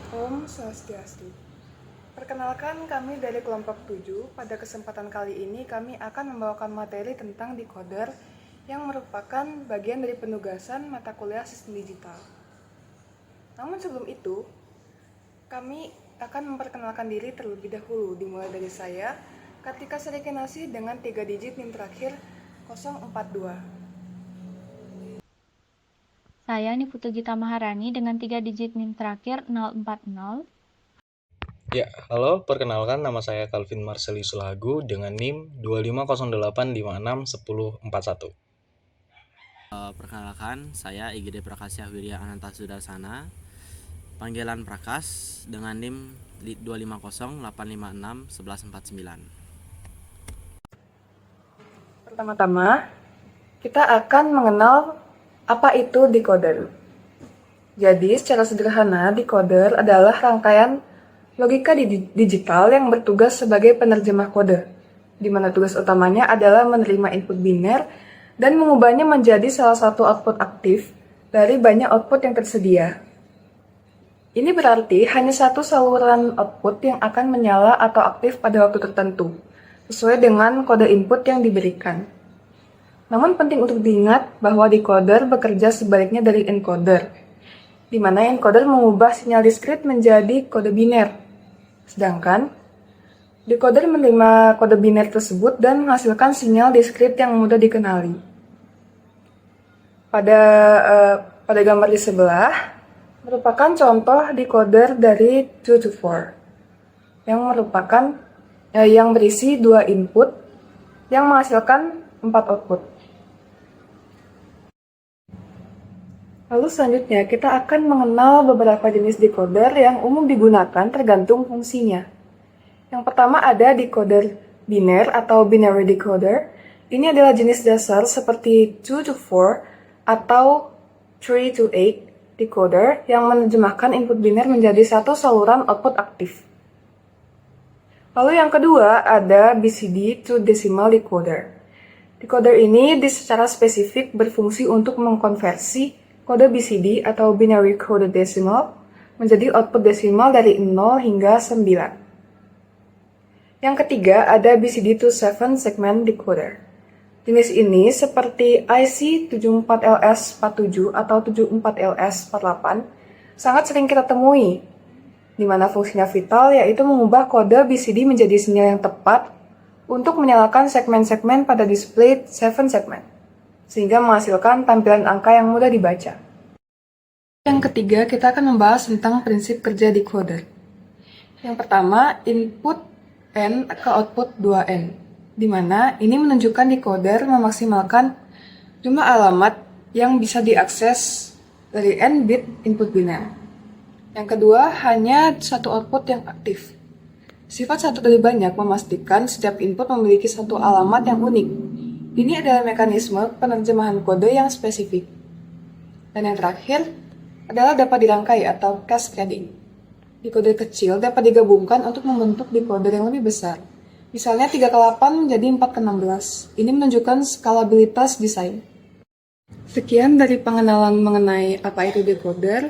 Om Swastiastu. Perkenalkan kami dari kelompok 7. Pada kesempatan kali ini kami akan membawakan materi tentang decoder yang merupakan bagian dari penugasan mata kuliah sistem digital. Namun sebelum itu, kami akan memperkenalkan diri terlebih dahulu, dimulai dari saya, Kartika Sarikinasih dengan 3 digit NIM terakhir 042. Saya Niputu Gita Maharani dengan 3 digit NIM terakhir 040. Ya, halo, perkenalkan nama saya Calvin Marceli Sulagu dengan NIM 2508561041. Perkenalkan, saya IGD Prakasya Wirya Ananta Sudarsana, panggilan Prakas dengan NIM 250856149. Pertama-tama, kita akan mengenal apa itu decoder. Jadi, secara sederhana, decoder adalah rangkaian logika digital yang bertugas sebagai penerjemah kode, di mana tugas utamanya adalah menerima input biner dan mengubahnya menjadi salah satu output aktif dari banyak output yang tersedia. Ini berarti hanya satu saluran output yang akan menyala atau aktif pada waktu tertentu, sesuai dengan kode input yang diberikan. Namun penting untuk diingat bahwa decoder bekerja sebaliknya dari encoder, di mana encoder mengubah sinyal diskrit menjadi kode biner. Sedangkan decoder menerima kode biner tersebut dan menghasilkan sinyal diskrit yang mudah dikenali. Pada gambar di sebelah merupakan contoh decoder dari 2 to 4 yang berisi 2 input yang menghasilkan 4 output. Lalu selanjutnya kita akan mengenal beberapa jenis decoder yang umum digunakan tergantung fungsinya. Yang pertama ada decoder biner atau binary decoder. Ini adalah jenis dasar seperti 2 to 4 atau 3 to 8 decoder yang menerjemahkan input biner menjadi satu saluran output aktif. Lalu yang kedua ada BCD to decimal decoder. Decoder ini secara spesifik berfungsi untuk mengkonversi kode BCD atau binary coded decimal menjadi output desimal dari 0 hingga 9. Yang ketiga ada BCD to 7 segment decoder. Jenis ini seperti IC 74LS47 atau 74LS48 sangat sering kita temui, di mana fungsinya vital yaitu mengubah kode BCD menjadi sinyal yang tepat untuk menyalakan segmen-segmen pada display 7 segmen, sehingga menghasilkan tampilan angka yang mudah dibaca. Yang ketiga, kita akan membahas tentang prinsip kerja decoder. Yang pertama, input N ke output 2N, di mana ini menunjukkan decoder memaksimalkan jumlah alamat yang bisa diakses dari N bit input biner. Yang kedua, hanya satu output yang aktif. Sifat satu dari banyak memastikan setiap input memiliki satu alamat yang unik. Ini adalah mekanisme penerjemahan kode yang spesifik. Dan yang terakhir adalah dapat dirangkai atau cascading. Decoder kecil dapat digabungkan untuk membentuk decoder yang lebih besar. Misalnya 3 ke 8 menjadi 4 ke 16. Ini menunjukkan skalabilitas desain. Sekian dari pengenalan mengenai apa itu decoder.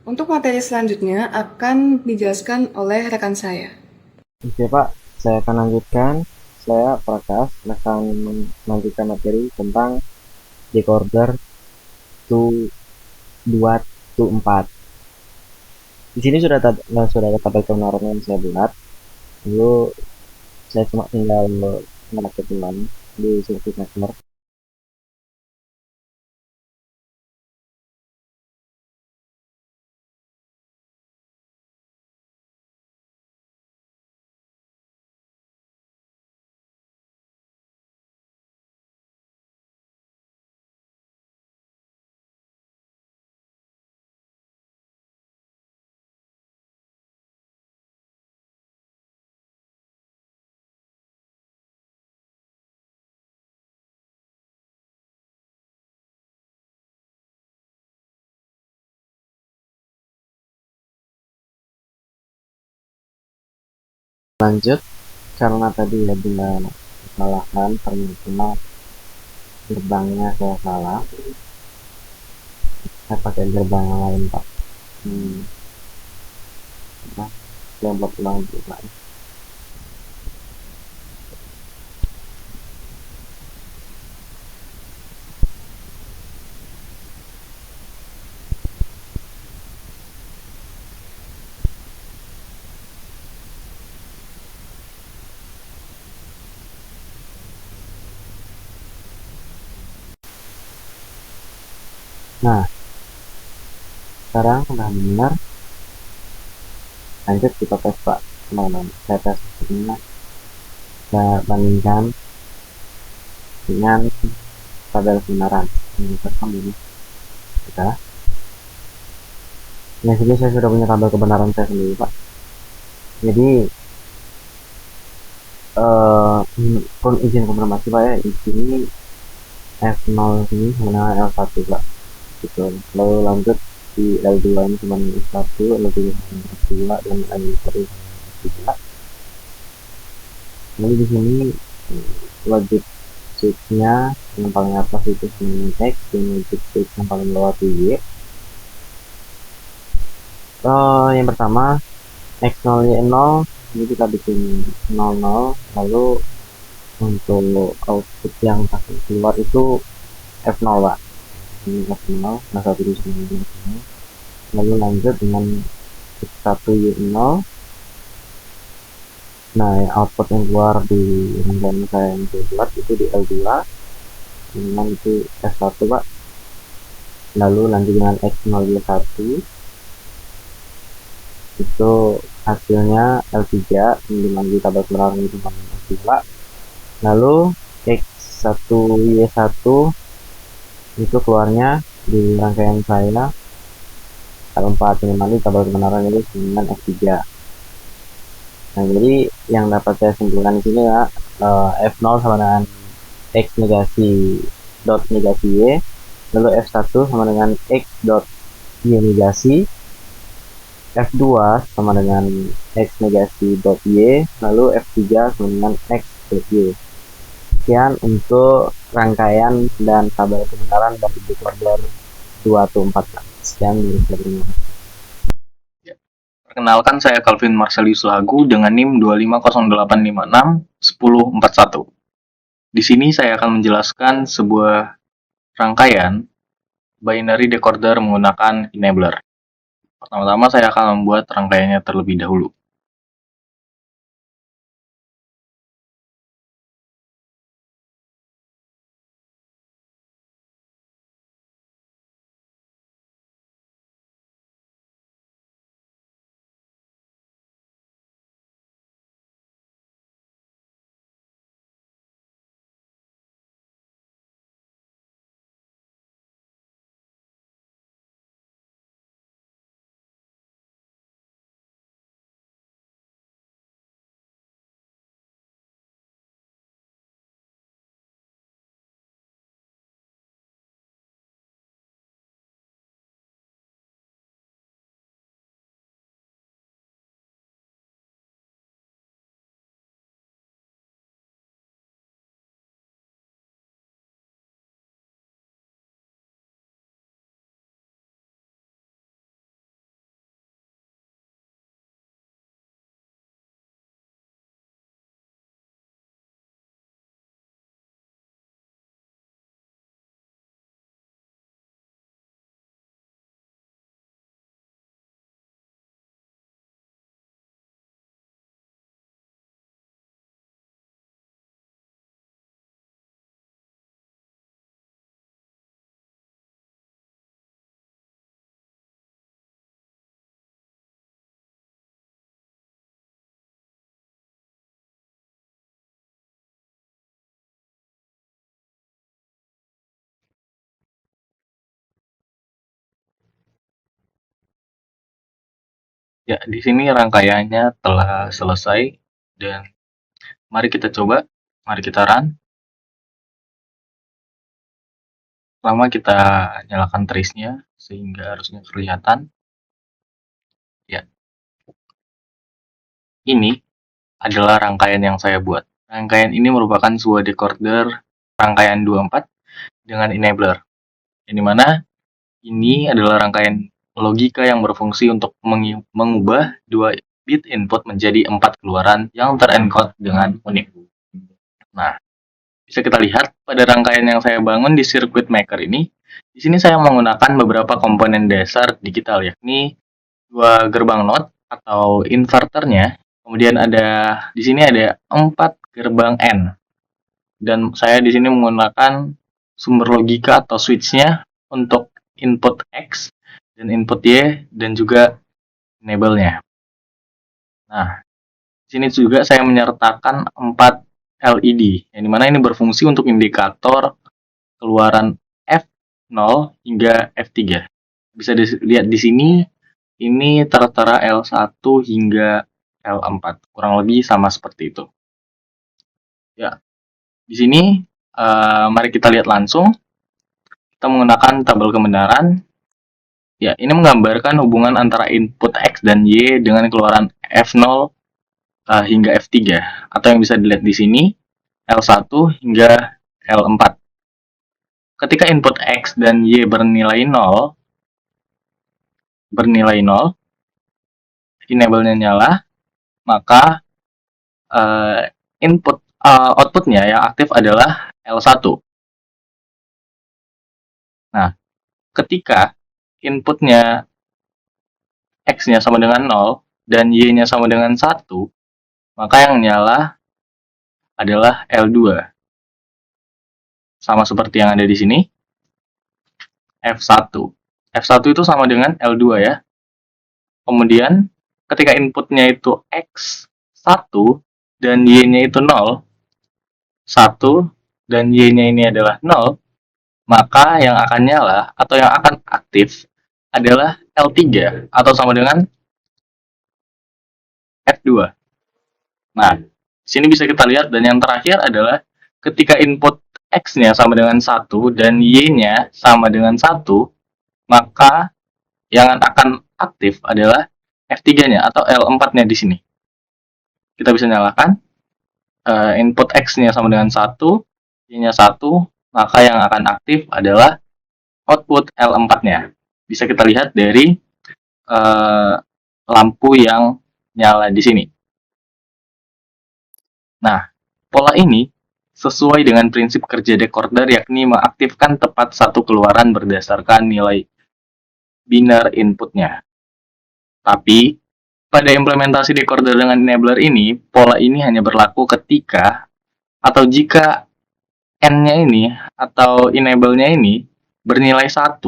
Untuk materi selanjutnya akan dijelaskan oleh rekan saya. Oke Pak, saya akan lanjutkan. Saya Prakas akan melanjutkan materi tentang decoder 2 to 4. Di sini sudah ada tabel kebenaran yang saya buat. Lalu saya cuma tinggal merakit ulang di sirkuit network. Lanjut, karena tadi ada kesalahan ternyata gerbangnya saya salah. Saya pakai gerbang yang lain Pak. saya buat ulang dulu lah. Nah, sekarang udah benar, lanjut kita tes Pak. Teman-teman, saya tes hasilnya, saya bandingkan dengan tabel kebenaran ini rekam ini kita. Nah, sini saya sudah punya tabel kebenaran saya sendiri Pak. Jadi izin konfirmasi Pak ya, di sini F0 ini sama dengan L1 Pak, gitu. Lalu lanjut di L2 ini cuma L1, L3 sama F2, dan L3 sama F3. Lalu di sini logic switch-nya yang paling atas itu dengan X, dan logic switch yang paling bawah itu Y. Yang pertama X0 Y0, ini kita bikin 00, lalu untuk output yang pasti keluar itu F0 Pak. Ini F0, nah satu di sini F0. Lalu lanjut dengan X1 Y0. Nah, output yang keluar di rangkaian saya yang buat itu di L2, dengan itu F1 Pak. Lalu lanjut dengan X0 Y1, itu hasilnya L3, dengan di tabel kebenaran itu L2. Lalu X1 Y1 itu keluarnya di rangkaian saya L4, ini mandi tabel kebenaran itu dengan F3. Nah, jadi yang dapat saya simpulkan di sini ya, F0 sama dengan X negasi dot negasi Y, lalu F1 sama dengan X dot Y negasi, F2 sama dengan X negasi dot Y, lalu F3 sama dengan X dot Y. Sekian untuk rangkaian dan tabel kebenaran dari decoder 2 atau 4. Sekian dari saya. Perkenalkan, saya Calvin Marcelius Lagu dengan NIM 25085611041. Di sini saya akan menjelaskan sebuah rangkaian binary decoder menggunakan enabler. Pertama-tama saya akan membuat rangkaiannya terlebih dahulu. Ya, di sini rangkaiannya telah selesai dan mari kita coba, mari kita run. Pertama kita nyalakan trace-nya sehingga harusnya kelihatan. Ya, ini adalah rangkaian yang saya buat. Rangkaian ini merupakan sebuah decoder rangkaian 24 dengan enabler. Yang dimana ini adalah rangkaian logika yang berfungsi untuk mengubah dua bit input menjadi 4 keluaran yang terencode dengan unik. Nah, bisa kita lihat pada rangkaian yang saya bangun di circuit maker ini. Di sini saya menggunakan beberapa komponen dasar digital, yakni 2 gerbang NOT atau inverternya. Kemudian di sini ada 4 gerbang N. Dan saya di sini menggunakan sumber logika atau switch-nya untuk input X dan input Y dan juga enable-nya. Nah, di sini juga saya menyertakan 4 LED, yang dimana ini berfungsi untuk indikator keluaran F0 hingga F3. Bisa dilihat di sini, ini tertera L1 hingga L4, kurang lebih sama seperti itu. Ya, di sini mari kita lihat langsung. Kita menggunakan tabel kebenaran. Ya, ini menggambarkan hubungan antara input X dan Y dengan keluaran F0 hingga F3, atau yang bisa dilihat di sini L1 hingga L4. Ketika input X dan Y bernilai 0, enable-nya nyala, maka output-nya yang aktif adalah L1. Nah, ketika inputnya X-nya sama dengan 0 dan Y-nya sama dengan 1, maka yang nyala adalah L2. Sama seperti yang ada di sini, F1. F1 itu sama dengan L2 ya. Kemudian, ketika inputnya itu X1 dan Y-nya itu 0, 1 dan Y-nya ini adalah 0, maka yang akan nyala atau yang akan aktif adalah L3 atau sama dengan F2. Nah, di sini bisa kita lihat, dan yang terakhir adalah ketika input X-nya sama dengan 1 dan Y-nya sama dengan 1, maka yang akan aktif adalah F3-nya atau L4-nya di sini. Kita bisa nyalakan input X-nya sama dengan 1, Y-nya 1, maka yang akan aktif adalah output L4-nya. Bisa kita lihat dari lampu yang nyala di sini. Nah, pola ini sesuai dengan prinsip kerja decoder, yakni mengaktifkan tepat satu keluaran berdasarkan nilai biner inputnya. Tapi, pada implementasi decoder dengan enabler ini, pola ini hanya berlaku ketika atau jika N-nya ini atau enable-nya ini bernilai 1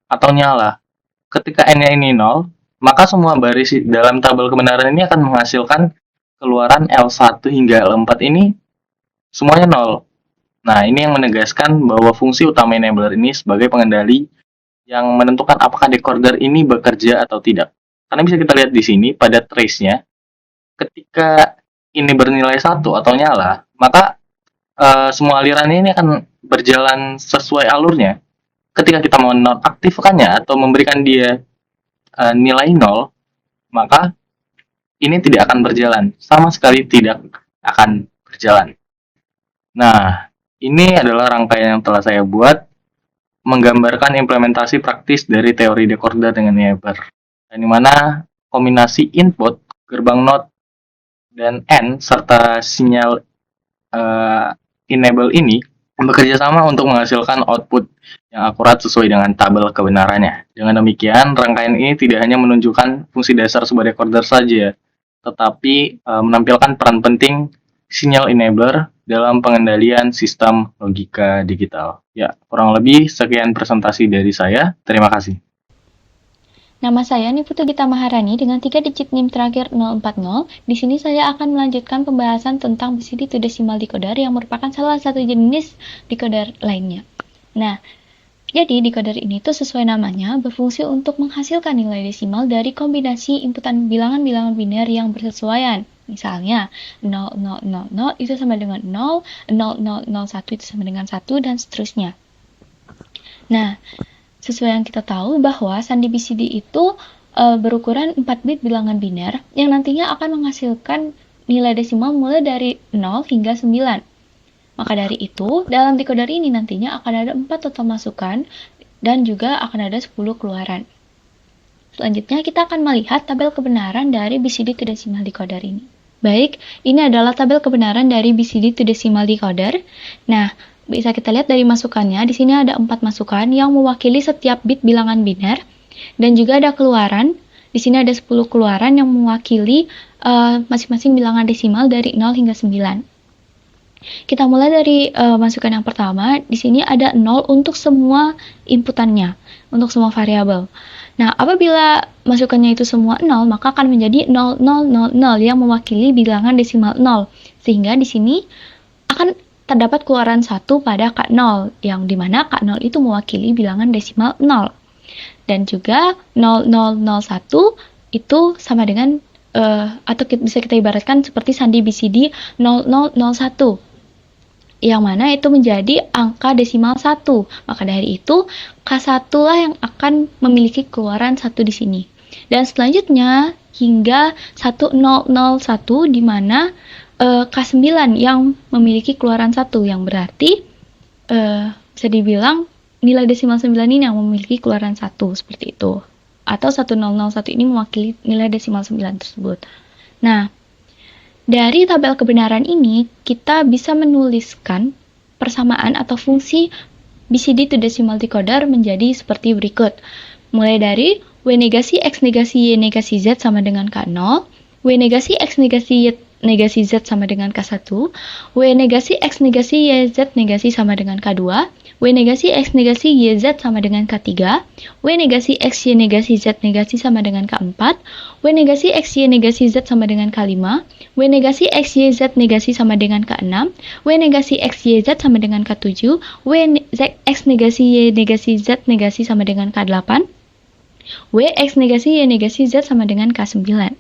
atau nyala. Ketika N-nya ini 0, maka semua baris dalam tabel kebenaran ini akan menghasilkan keluaran L1 hingga L4 ini semuanya 0. Nah, ini yang menegaskan bahwa fungsi utama enabler ini sebagai pengendali yang menentukan apakah decoder ini bekerja atau tidak. Karena bisa kita lihat di sini pada trace-nya, ketika ini bernilai 1 atau nyala, maka semua aliran ini akan berjalan sesuai alurnya. Ketika kita mau nonaktifkannya atau memberikan dia nilai 0, maka ini tidak akan berjalan. Sama sekali tidak akan berjalan. Nah, ini adalah rangkaian yang telah saya buat menggambarkan implementasi praktis dari teori decoder dengan enabler. Di mana kombinasi input, gerbang NOT, dan N, serta sinyal enable ini bekerja sama untuk menghasilkan output yang akurat sesuai dengan tabel kebenarannya. Dengan demikian, rangkaian ini tidak hanya menunjukkan fungsi dasar sebuah decoder saja, tetapi menampilkan peran penting sinyal enabler dalam pengendalian sistem logika digital. Ya, kurang lebih sekian presentasi dari saya. Terima kasih. Nama saya Niputu Gita Maharani dengan 3 digit NIM terakhir 040. Di sini saya akan melanjutkan pembahasan tentang BCD to decimal decoder yang merupakan salah satu jenis decoder lainnya. Nah, jadi decoder ini tuh sesuai namanya berfungsi untuk menghasilkan nilai desimal dari kombinasi inputan bilangan-bilangan biner yang bersesuaian. Misalnya 0000 itu sama dengan 0, 0001 itu sama dengan 1, dan seterusnya. Nah, sesuai yang kita tahu bahwa sandi BCD itu berukuran 4 bit bilangan biner yang nantinya akan menghasilkan nilai desimal mulai dari 0 hingga 9. Maka dari itu, dalam decoder ini nantinya akan ada 4 total masukan dan juga akan ada 10 keluaran. selanjutnya kita akan melihat tabel kebenaran dari BCD to decimal decoder ini. Baik, ini adalah tabel kebenaran dari BCD to decimal decoder. Nah, bisa kita lihat dari masukannya. Di sini ada 4 masukan yang mewakili setiap bit bilangan biner. Dan juga ada keluaran. Di sini ada 10 keluaran yang mewakili masing-masing bilangan desimal dari 0 hingga 9. Kita mulai dari masukan yang pertama. Di sini ada 0 untuk semua inputannya, untuk semua variabel. Nah, apabila masukannya itu semua 0, maka akan menjadi 0000 yang mewakili bilangan desimal 0. Sehingga di sini akan terdapat keluaran 1 pada K0, yang dimana K0 itu mewakili bilangan desimal 0. Dan juga 0001 itu sama dengan, atau bisa kita ibaratkan seperti sandi BCD 0001. Yang mana itu menjadi angka desimal 1. Maka dari itu, K1 lah yang akan memiliki keluaran 1 di sini. Dan selanjutnya, hingga 1001 di mana K9 yang memiliki keluaran 1. Yang berarti, bisa dibilang nilai desimal 9 ini yang memiliki keluaran 1, seperti itu. Atau 1001 ini mewakili nilai desimal 9 tersebut. Nah, dari tabel kebenaran ini, kita bisa menuliskan persamaan atau fungsi BCD to decimal decoder menjadi seperti berikut. Mulai dari W negasi X negasi Y negasi Z sama dengan K0, W negasi X negasi Y negasi Z sama dengan K1, W negasi X negasi Y Z negasi sama dengan K2, W negasi X negasi Y Z sama dengan K3, W negasi X Y negasi Z negasi sama dengan K4, W negasi X Y negasi Z sama dengan K5, W negasi X Y Z negasi sama dengan K6, W negasi X Y Z sama dengan K7, W X negasi Y negasi Z negasi sama dengan K8, W X negasi Y negasi Z sama dengan K9.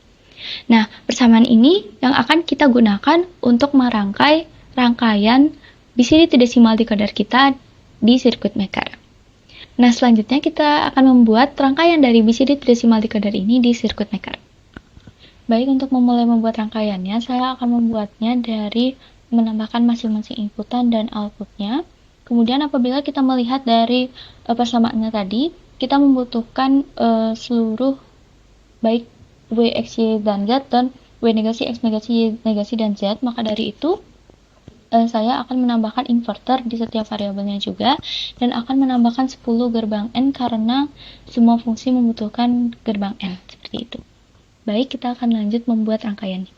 Nah, persamaan ini yang akan kita gunakan untuk merangkai rangkaian BCD to decimal decoder kita di circuit maker. Nah, selanjutnya kita akan membuat rangkaian dari BCD to decimal decoder ini di circuit maker. Baik, untuk memulai membuat rangkaiannya, saya akan membuatnya dari menambahkan masing-masing inputan dan outputnya. Kemudian apabila kita melihat dari persamaannya tadi, kita membutuhkan seluruh baik W, X, Y, dan Z, dan W negasi, X negasi, Y negasi, dan Z. Maka dari itu, saya akan menambahkan inverter di setiap variabelnya juga, dan akan menambahkan 10 gerbang N karena semua fungsi membutuhkan gerbang N, seperti itu. Baik, kita akan lanjut membuat rangkaiannya.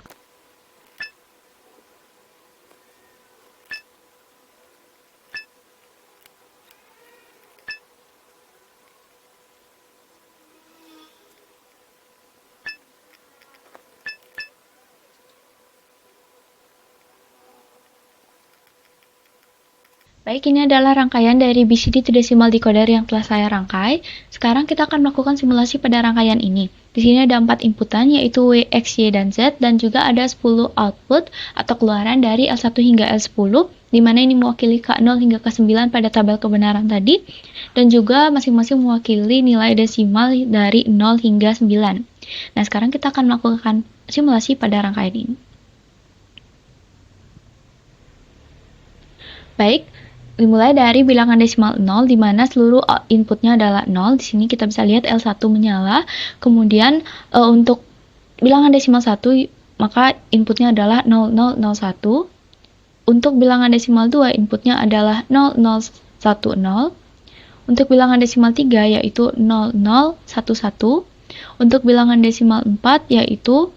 Baik, ini adalah rangkaian dari BCD to decimal decoder yang telah saya rangkai. Sekarang kita akan melakukan simulasi pada rangkaian ini. Di sini ada 4 inputan, yaitu W, X, Y, dan Z, dan juga ada 10 output atau keluaran dari L1 hingga L10, di mana ini mewakili K0 hingga K9 pada tabel kebenaran tadi, dan juga masing-masing mewakili nilai desimal dari 0 hingga 9. Nah, sekarang kita akan melakukan simulasi pada rangkaian ini. Baik, dimulai dari bilangan desimal 0, di mana seluruh inputnya adalah 0. Di sini kita bisa lihat L1 menyala. Kemudian untuk bilangan desimal 1, maka inputnya adalah 0001. Untuk bilangan desimal 2, inputnya adalah 0010. Untuk bilangan desimal 3, yaitu 0011. Untuk bilangan desimal 4, yaitu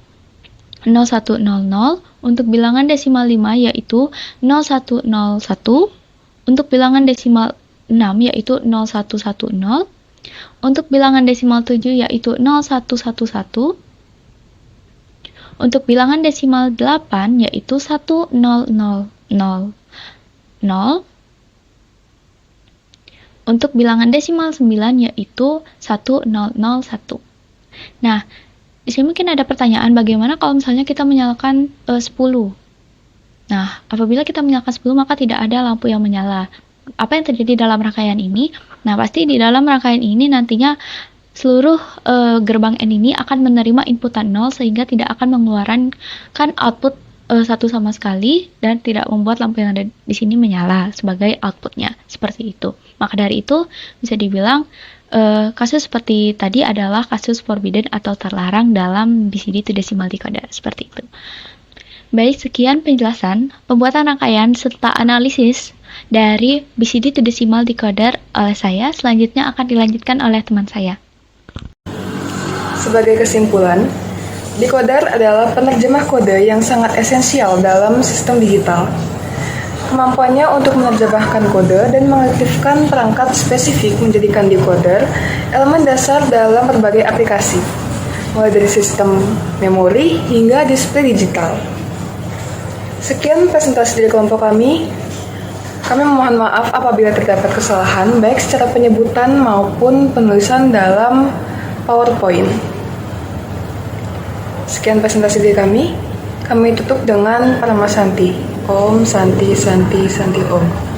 0100. Untuk bilangan desimal 5, yaitu 0101. Untuk bilangan desimal 6, yaitu 0110. Untuk bilangan desimal 7, yaitu 0111. Untuk bilangan desimal 8, yaitu 10000. Untuk bilangan desimal 9, yaitu 1001. Nah, di sini mungkin ada pertanyaan, bagaimana kalau misalnya kita menyalakan 10? Nah, apabila kita menyalakan 10, maka tidak ada lampu yang menyala. Apa yang terjadi dalam rangkaian ini? Nah, pasti di dalam rangkaian ini nantinya seluruh gerbang N ini akan menerima inputan 0, sehingga tidak akan mengeluarkan output 1 sama sekali, dan tidak membuat lampu yang ada di sini menyala sebagai outputnya. Seperti itu. Maka dari itu, bisa dibilang Kasus seperti tadi adalah kasus forbidden atau terlarang dalam BCD to decimal decoder, seperti itu. Baik, sekian penjelasan, pembuatan rangkaian, serta analisis dari BCD to decimal decoder oleh saya. Selanjutnya akan dilanjutkan oleh teman saya. Sebagai kesimpulan, decoder adalah penerjemah kode yang sangat esensial dalam sistem digital. Kemampuannya untuk menerjemahkan kode dan mengaktifkan perangkat spesifik menjadikan decoder elemen dasar dalam berbagai aplikasi, mulai dari sistem memori hingga display digital. Sekian presentasi dari kelompok kami. Kami memohon maaf apabila terdapat kesalahan baik secara penyebutan maupun penulisan dalam PowerPoint. Sekian presentasi dari kami. Kami tutup dengan Parama Santi. Om Santi Santi Santi Om.